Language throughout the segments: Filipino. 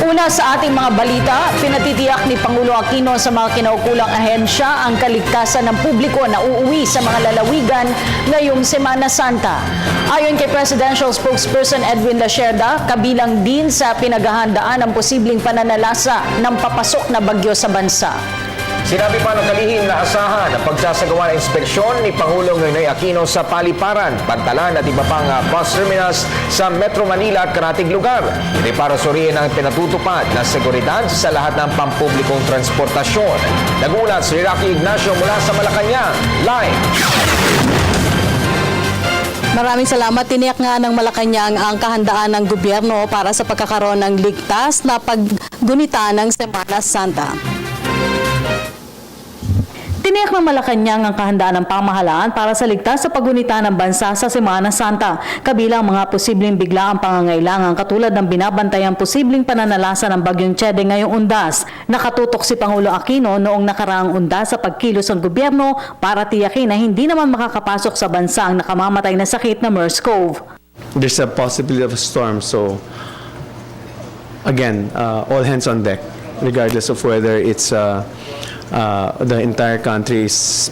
Una sa ating mga balita, pinatitiyak ni Pangulo Aquino sa mga kinaukulang ahensya ang kaligtasan ng publiko na uuwi sa mga lalawigan ngayong Semana Santa. Ayon kay Presidential Spokesperson Edwin Lacerda, kabilang din sa pinaghahandaan ang posibleng pananalasa ng papasok na bagyo sa bansa. Sinabi pa ng kalihim na asahan ang pagsasagawa ng inspeksyon ni Pangulong Noynoy Aquino sa Paliparan, Bantalan at iba pang bus terminals sa Metro Manila at karatig lugar. Ito para suriin ang pinatutupad na seguridad sa lahat ng pampublikong transportasyon. Nagulat si Rocky Ignacio mula sa Malacanang. Live! Maraming salamat. Tiniyak nga ng Malacanang ang kahandaan ng gobyerno para sa pagkakaroon ng ligtas na paggunita ng Semana Santa. Tiniyak ng Malacanang ang kahandaan ng pamahalaan para sa ligtas sa paggunita ng bansa sa Semana Santa, kabilang mga posibleng biglaang pangangailangan katulad ng binabantayang posibleng pananalasa ng bagyong Chede ngayong undas. Nakatutok si Pangulo Aquino noong nakaraang undas sa pagkilos ng gobyerno para tiyakin na hindi naman makakapasok sa bansa ang nakamamatay na sakit na MERS-CoV. There's a possibility of a storm, so again, all hands on deck, regardless of whether it's the entire country is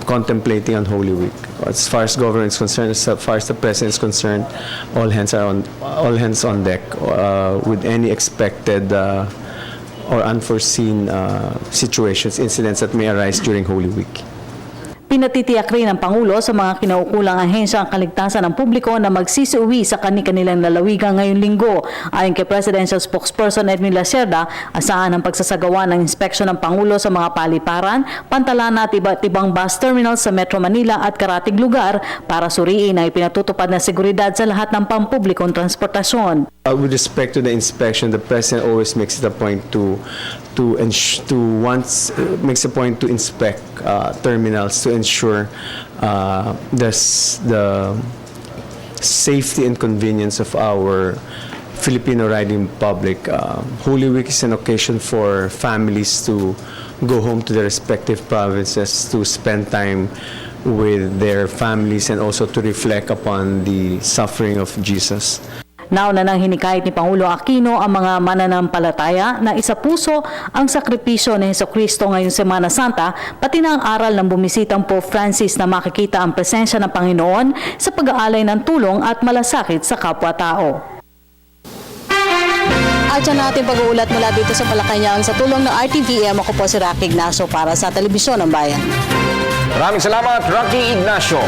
contemplating on Holy Week. As far as government is concerned, as far as the president is concerned, all hands on deck with any expected or unforeseen situations, incidents that may arise during Holy Week. Pinatitiyak rin ng Pangulo sa mga kinaukulang ahensya ang kaligtasan ng publiko na magsisiuwi sa kani-kanilang lalawigan ngayong linggo. Ayon kay Presidential Spokesperson Edwin Lacerda, asahan ang pagsasagawa ng inspeksyon ng Pangulo sa mga paliparan, pantalan at iba't ibang bus terminals sa Metro Manila at karatig lugar para suriin ang ipinatutupad na seguridad sa lahat ng pampublikong transportasyon. With respect to the inspection, the president always makes it a point to inspect terminals to ensure there's the safety and convenience of our Filipino riding public. Holy Week is an occasion for families to go home to their respective provinces to spend time with their families and also to reflect upon the suffering of Jesus. Nauna nang hinikayat ni Pangulo Aquino ang mga mananampalataya na isapuso ang sakripisyo ni Jesucristo ngayong Semana Santa, pati na ang aral ng bumisitang Pope Francis na makikita ang presensya ng Panginoon sa pag-aalay ng tulong at malasakit sa kapwa-tao. At yan natin pag-uulat mula dito sa Malacanang sa tulong ng RTVM. Ako po si Rocky Ignacio para sa Telebisyon ng Bayan. Maraming salamat, Rocky Ignacio.